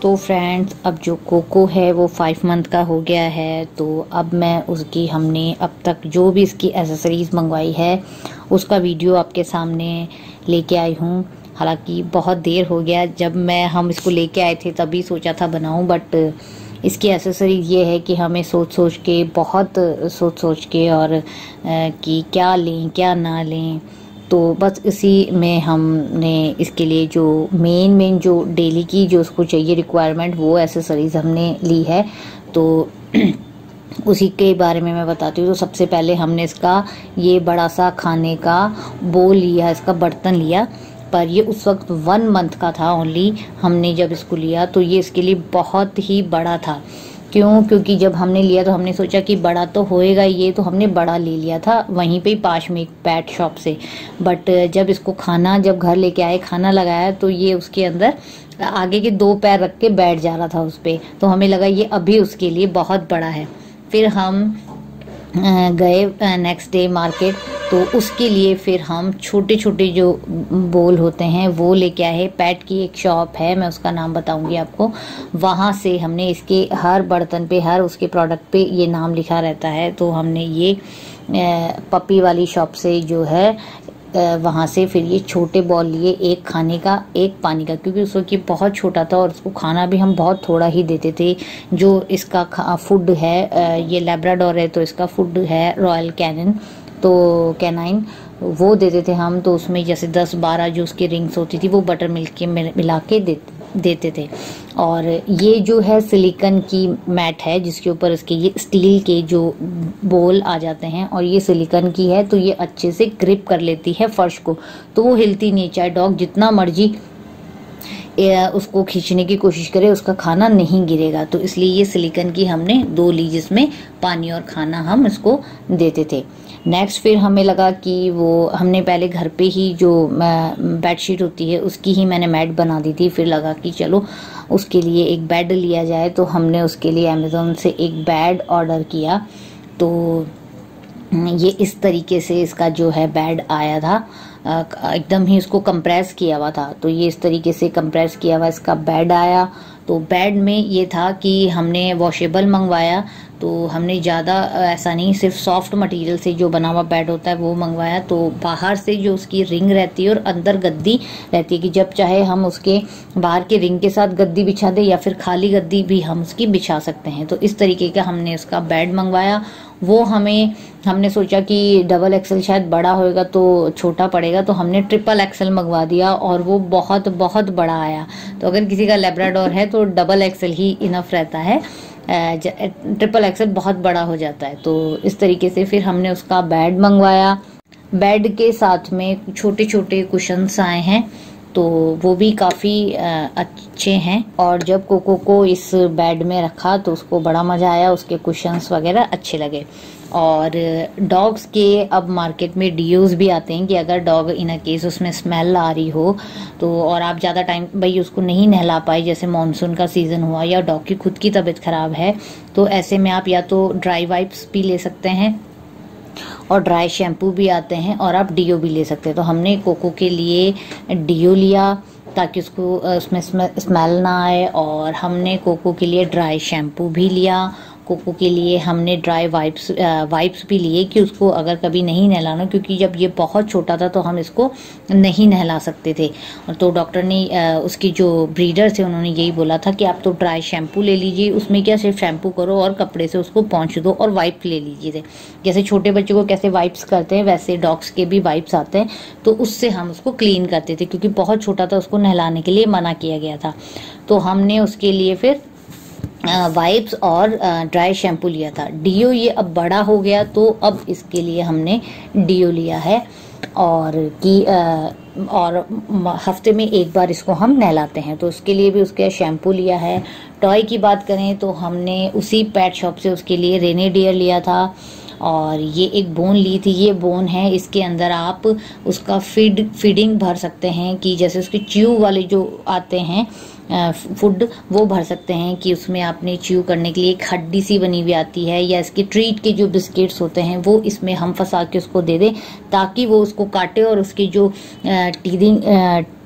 तो फ्रेंड्स, अब जो कोको है वो 5 मंथ का हो गया है। तो अब मैं उसकी हमने अब तक जो भी इसकी एसेसरीज़ मंगवाई है उसका वीडियो आपके सामने लेके आई हूँ। हालांकि बहुत देर हो गया, जब हम इसको लेके आए थे तभी सोचा था बनाऊं, बट इसकी एसेसरीज ये है कि हमें बहुत सोच सोच के और कि क्या लें क्या ना लें। तो बस इसी में हमने इसके लिए जो मेन जो डेली की जो उसको चाहिए रिक्वायरमेंट वो एसेसरीज हमने ली है। तो उसी के बारे में मैं बताती हूँ। तो सबसे पहले हमने इसका ये बड़ा सा खाने का बोल लिया, इसका बर्तन लिया, पर ये उस वक्त 1 मंथ का था ओनली। हमने जब इसको लिया तो ये इसके लिए बहुत ही बड़ा था। क्योंकि जब हमने लिया तो हमने सोचा कि बड़ा तो होएगा ये, तो हमने बड़ा ले लिया था वहीं पे ही पास में एक पेट शॉप से। बट जब इसको जब घर लेके आए, खाना लगाया, तो ये उसके अंदर आगे के 2 पैर रख के बैठ जा रहा था उस पे। तो हमें लगा ये अभी उसके लिए बहुत बड़ा है। फिर हम गए नेक्स्ट डे मार्केट, तो उसके लिए फिर हम छोटे छोटे जो बोल होते हैं वो लेके आए। पेट की एक शॉप है, मैं उसका नाम बताऊंगी आपको। वहाँ से हमने इसके हर बर्तन पे, हर उसके प्रोडक्ट पे ये नाम लिखा रहता है। तो हमने ये पपी वाली शॉप से जो है वहाँ से फिर ये छोटे बॉल लिए, एक खाने का एक पानी का, क्योंकि उस वक्त ये बहुत छोटा था और उसको खाना भी हम बहुत थोड़ा ही देते थे। जो इसका फूड है, ये लैब्राडोर है तो इसका फूड है रॉयल कैनाइन, वो देते थे हम। तो उसमें जैसे 10-12 जो उसकी रिंग्स होती थी वो बटर मिल्क के मिला के देते थे। और ये जो है सिलिकॉन की मैट है जिसके ऊपर इसके ये स्टील के जो बोल आ जाते हैं, और ये सिलिकॉन की है तो ये अच्छे से ग्रिप कर लेती है फर्श को, तो वो हिलती नहीं। चाहे डॉग जितना मर्जी उसको खींचने की कोशिश करे, उसका खाना नहीं गिरेगा। तो इसलिए ये सिलिकॉन की हमने 2 ली, जिसमें पानी और खाना हम इसको देते थे। नेक्स्ट फिर हमें लगा कि वो हमने पहले घर पे ही जो बेडशीट होती है उसकी ही मैंने मैट बना दी थी। फिर लगा कि चलो उसके लिए एक बेड लिया जाए, तो हमने उसके लिए अमेज़ॉन से एक बेड ऑर्डर किया। तो ये इस तरीके से इसका जो है बेड आया था, एकदम ही उसको कंप्रेस किया हुआ था। तो ये इस तरीके से कंप्रेस किया हुआ इसका बेड आया। तो बेड में ये था कि हमने वॉशेबल मंगवाया, तो हमने ज़्यादा ऐसा नहीं, सिर्फ सॉफ्ट मटेरियल से जो बना हुआ बेड होता है वो मंगवाया। तो बाहर से जो उसकी रिंग रहती है और अंदर गद्दी रहती है कि जब चाहे हम उसके बाहर के रिंग के साथ गद्दी बिछा दे या फिर खाली गद्दी भी हम उसकी बिछा सकते हैं। तो इस तरीके का हमने उसका बेड मंगवाया। वो हमने सोचा कि डबल एक्सल शायद बड़ा होएगा तो छोटा पड़ेगा, तो हमने ट्रिपल एक्सल मंगवा दिया और वो बहुत बहुत बड़ा आया। तो अगर किसी का लैब्राडोर है तो डबल एक्सल ही इनफ रहता है, ट्रिपल एक्सल बहुत बड़ा हो जाता है। तो इस तरीके से फिर हमने उसका बेड मंगवाया। बेड के साथ में छोटे छोटे कुशन्स आए हैं, तो वो भी काफ़ी अच्छे हैं। और जब कोको को इस बेड में रखा तो उसको बड़ा मज़ा आया, उसके कुशन्स वगैरह अच्छे लगे। और डॉग्स के अब मार्केट में डीओज भी आते हैं कि अगर डॉग इन केस उसमें स्मेल आ रही हो तो, और आप ज़्यादा टाइम भाई उसको नहीं नहला पाए, जैसे मानसून का सीज़न हुआ या डॉग की खुद की तबीयत ख़राब है, तो ऐसे में आप या तो ड्राई वाइप्स भी ले सकते हैं और ड्राई शैम्पू भी आते हैं, और आप डीओ भी ले सकते हैं। तो हमने कोको के लिए डीओ लिया ताकि उसको उसमें स्मेल ना आए, और हमने कोको के लिए ड्राई शैम्पू भी लिया। कोको के लिए हमने ड्राई वाइप्स भी लिए कि उसको अगर कभी नहीं नहलाना, क्योंकि जब ये बहुत छोटा था तो हम इसको नहीं नहला सकते थे। तो डॉक्टर ने उसकी जो ब्रीडर थे उन्होंने यही बोला था कि आप तो ड्राई शैम्पू ले लीजिए, उसमें क्या सिर्फ शैम्पू करो और कपड़े से उसको पोंछ दो और वाइप ले लीजिए थे। जैसे छोटे बच्चों को कैसे वाइप्स करते हैं वैसे डॉग्स के भी वाइप्स आते हैं, तो उससे हम उसको क्लीन करते थे, क्योंकि बहुत छोटा था, उसको नहलाने के लिए मना किया गया था। तो हमने उसके लिए फिर वाइप्स और ड्राई शैम्पू लिया था। डीओ ये अब बड़ा हो गया तो अब इसके लिए हमने डीओ लिया है, और हफ्ते में एक बार इसको हम नहलाते हैं, तो उसके लिए भी उसके शैम्पू लिया है। टॉय की बात करें तो हमने उसी पेट शॉप से उसके लिए रेने डियर लिया था, और ये एक बोन ली थी। ये बोन है, इसके अंदर आप उसका फीडिंग भर सकते हैं, कि जैसे उसके च्यू वाले जो आते हैं फूड वो भर सकते हैं, कि उसमें आपने च्यू करने के लिए एक हड्डी सी बनी हुई आती है, या इसके ट्रीट के जो बिस्किट्स होते हैं वो इसमें हम फंसा के उसको दे दें ताकि वो उसको काटे और उसकी जो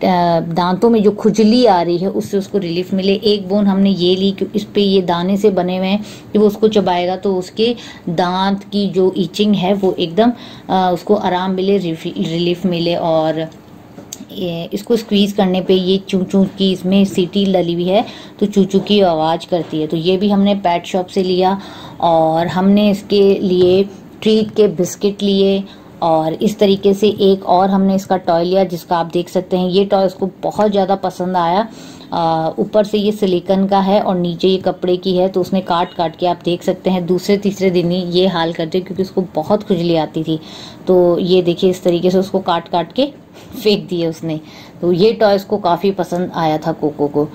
दांतों में जो खुजली आ रही है उससे उसको रिलीफ मिले। एक बोन हमने ये ली कि इस पे ये दाने से बने हुए हैं कि वो उसको चबाएगा तो उसके दांत की जो ईचिंग है वो एकदम उसको आराम मिले, रिलीफ मिले। और इसको स्क्वीज करने पे ये चू चू की इसमें सीटी डली हुई है तो चू चू की आवाज़ करती है। तो ये भी हमने पेट शॉप से लिया। और हमने इसके लिए ट्रीट के बिस्किट लिए और इस तरीके से एक और हमने इसका टॉय लिया जिसका आप देख सकते हैं। ये टॉय उसको बहुत ज़्यादा पसंद आया। ऊपर से ये सिलिकॉन का है और नीचे ये कपड़े की है, तो उसने काट काट के आप देख सकते हैं दूसरे तीसरे दिन ही ये हाल करते क्योंकि उसको बहुत खुजली आती थी। तो ये देखिए इस तरीके से उसको काट काट के फेंक दिए उसने। तो ये टॉय उसको काफ़ी पसंद आया था कोको को।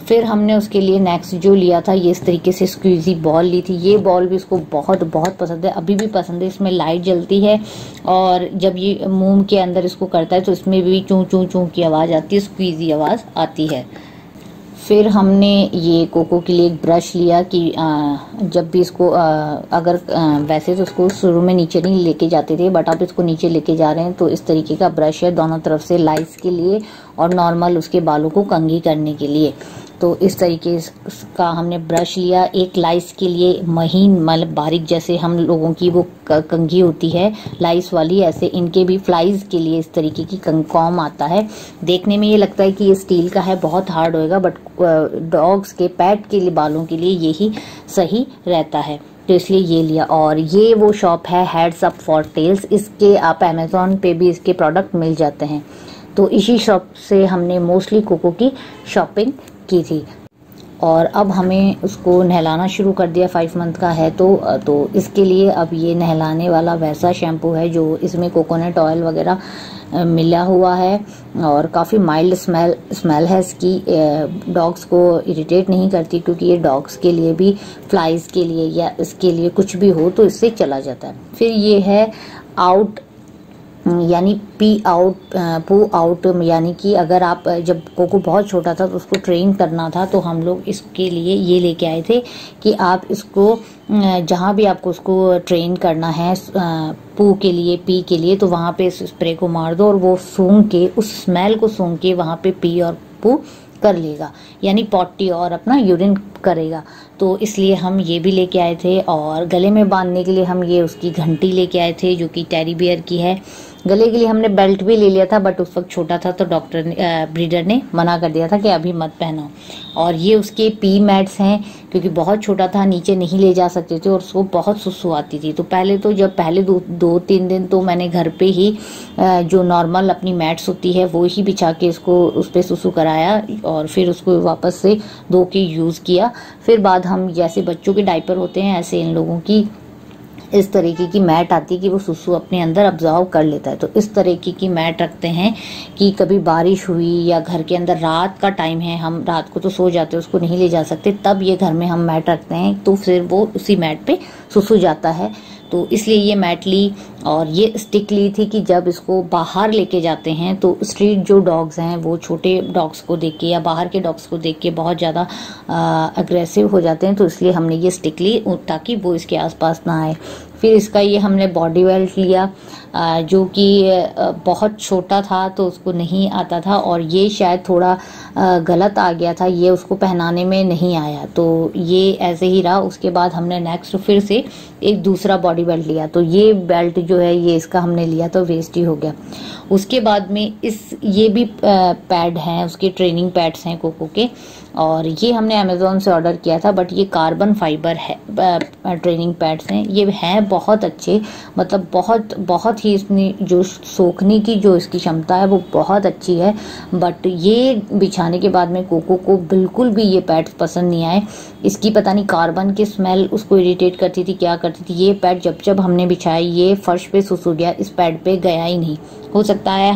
फिर हमने उसके लिए नेक्स्ट जो लिया था ये इस तरीके से स्क्वीजी बॉल ली थी। ये बॉल भी उसको बहुत बहुत पसंद है, अभी भी पसंद है। इसमें लाइट जलती है और जब ये मुंह के अंदर इसको करता है तो इसमें भी चूं चूं चूं की आवाज़ आती है, स्क्वीजी आवाज़ आती है। फिर हमने ये कोको के लिए एक ब्रश लिया कि जब भी इसको अगर वैसे तो उसको शुरू में नीचे नहीं लेके जाते थे बट आप इसको नीचे लेके जा रहे हैं तो इस तरीके का ब्रश है दोनों तरफ से, लाइस के लिए और नॉर्मल उसके बालों को कंघी करने के लिए। तो इस तरीके का हमने ब्रश लिया। एक लाइस के लिए महीन मतलब बारीक जैसे हम लोगों की वो कंघी होती है लाइस वाली, ऐसे इनके भी फ्लाइज के लिए इस तरीके की कॉम आता है। देखने में ये लगता है कि ये स्टील का है, बहुत हार्ड होएगा बट डॉग्स के पैट के लिए बालों के लिए यही सही रहता है, तो इसलिए ये लिया। और ये वो शॉप है हेड्स अप फॉर टेल्स, इसके आप अमेज़ॉन पे भी इसके प्रोडक्ट मिल जाते हैं। तो इसी शॉप से हमने मोस्टली कोको की शॉपिंग की थी। और अब हमें उसको नहलाना शुरू कर दिया, 5 मंथ का है तो इसके लिए अब ये नहलाने वाला वैसा शैम्पू है जो इसमें कोकोनट ऑयल वगैरह मिला हुआ है और काफ़ी माइल्ड स्मेल है इसकी। डॉग्स को इरिटेट नहीं करती क्योंकि ये डॉग्स के लिए भी, फ्लाइज के लिए या इसके लिए कुछ भी हो तो इससे चला जाता है। फिर ये है आउट यानी पू आउट, यानी कि अगर आप जब कोको बहुत छोटा था तो उसको ट्रेन करना था तो हम लोग इसके लिए ये लेके आए थे कि आप इसको जहाँ भी आपको उसको ट्रेन करना है पू के लिए, पी के लिए, तो वहाँ पे इस स्प्रे को मार दो और वो सूंघ के, उस स्मेल को सूंघ के वहाँ पे पी और पू कर लेगा, यानी पॉटी और अपना यूरिन करेगा। तो इसलिए हम ये भी लेके आए थे। और गले में बांधने के लिए हम ये उसकी घंटी लेके आए थे जो कि टेडी बियर की है। गले के लिए हमने बेल्ट भी ले लिया था बट उस वक्त छोटा था तो डॉक्टर ने ब्रीडर ने मना कर दिया था कि अभी मत पहनाओ। और ये उसके पी मैट्स हैं क्योंकि बहुत छोटा था, नीचे नहीं ले जा सकते थे और उसको बहुत सुसु आती थी। तो पहले 2-3 दिन तो मैंने घर पे ही जो नॉर्मल अपनी मैट्स होती है वो ही बिछा के इसको उस पर सुसु कराया और फिर उसको वापस से धो के यूज़ किया। फिर बाद हम जैसे बच्चों के डायपर होते हैं ऐसे इन लोगों की इस तरीके की मैट आती है कि वो सुसु अपने अंदर ऑब्जर्व कर लेता है। तो इस तरीके की मैट रखते हैं कि कभी बारिश हुई या घर के अंदर रात का टाइम है, हम रात को तो सो जाते हैं, उसको नहीं ले जा सकते, तब ये घर में हम मैट रखते हैं तो फिर वो उसी मैट पे सुसु जाता है। तो इसलिए ये मैट ली। और ये स्टिक ली थी कि जब इसको बाहर लेके जाते हैं तो स्ट्रीट जो डॉग्स हैं वो छोटे डॉग्स को देख के या बाहर के डॉग्स को देख के बहुत ज़्यादा अग्रेसिव हो जाते हैं, तो इसलिए हमने ये स्टिक ली ताकि वो इसके आसपास ना आए। फिर इसका ये हमने बॉडी बेल्ट लिया जो कि बहुत छोटा था तो उसको नहीं आता था और ये शायद थोड़ा गलत आ गया था, ये उसको पहनाने में नहीं आया तो ये ऐसे ही रहा। उसके बाद हमने नेक्स्ट फिर से एक दूसरा बॉडी बेल्ट लिया, तो ये बेल्ट जो है ये इसका हमने लिया तो वेस्ट ही हो गया। उसके बाद में ये भी पैड हैं, उसके ट्रेनिंग पैड्स हैं कोको के, और ये हमने अमेज़ॉन से ऑर्डर किया था बट ये कार्बन फाइबर है ट्रेनिंग पैड्स हैं। ये हैं बहुत अच्छे, मतलब बहुत ही इसमें जो सोखने की जो इसकी क्षमता है वो बहुत अच्छी है। बट ये बिछाने के बाद में कोको को बिल्कुल भी ये पैड्स पसंद नहीं आए। इसकी पता नहीं कार्बन की स्मेल उसको इरिटेट करती थी, क्या करती थी। ये पैड जब हमने बिछाए ये फर्श पे सुसु गया, इस पैड पे गया ही नहीं। हो सकता है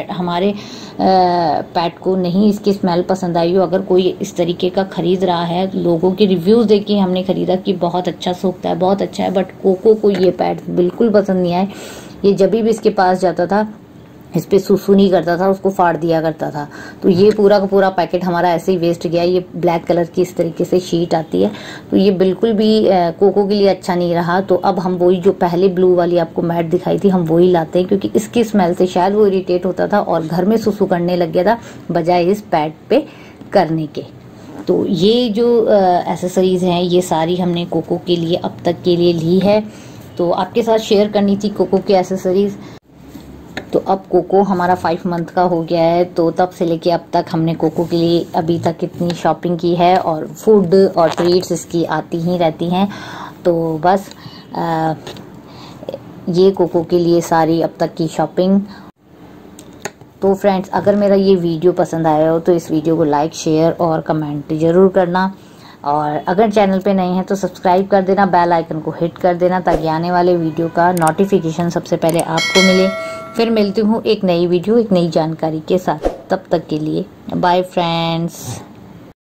हमारे पैट को नहीं इसकी स्मेल पसंद आई हो। अगर कोई इस तरीके का खरीद रहा है, लोगों के रिव्यूज देख के हमने खरीदा कि बहुत अच्छा सूखता है, बहुत अच्छा है, बट कोको को ये पैड बिल्कुल पसंद नहीं आए। ये जब भी इसके पास जाता था इस पे सुसु नहीं करता था, उसको फाड़ दिया करता था। तो ये पूरा का पूरा पैकेट हमारा ऐसे ही वेस्ट गया। ये ब्लैक कलर की इस तरीके से शीट आती है, तो ये बिल्कुल भी कोको के लिए अच्छा नहीं रहा। तो अब हम वही जो पहले ब्लू वाली आपको मैट दिखाई थी, हम वही लाते हैं, क्योंकि इसकी स्मेल से शायद वो इरिटेट होता था और घर में सुसु करने लग गया था बजाय इस पैड पे करने के। तो ये जो एसेसरीज हैं ये सारी हमने कोको के लिए अब तक के लिए ली है। तो आपके साथ शेयर करनी थी कोको की एसेसरीज। तो अब कोको हमारा 5 मंथ का हो गया है, तो तब से लेके अब तक हमने कोको के लिए अभी तक कितनी शॉपिंग की है, और फूड और ट्रीट्स इसकी आती ही रहती हैं। तो बस ये कोको के लिए सारी अब तक की शॉपिंग। तो फ्रेंड्स, अगर मेरा ये वीडियो पसंद आया हो तो इस वीडियो को लाइक, शेयर और कमेंट ज़रूर करना, और अगर चैनल पे नए हैं तो सब्सक्राइब कर देना, बेल आइकन को हिट कर देना, ताकि आने वाले वीडियो का नोटिफिकेशन सबसे पहले आपको मिले। फिर मिलती हूँ एक नई वीडियो, एक नई जानकारी के साथ। तब तक के लिए बाय फ्रेंड्स।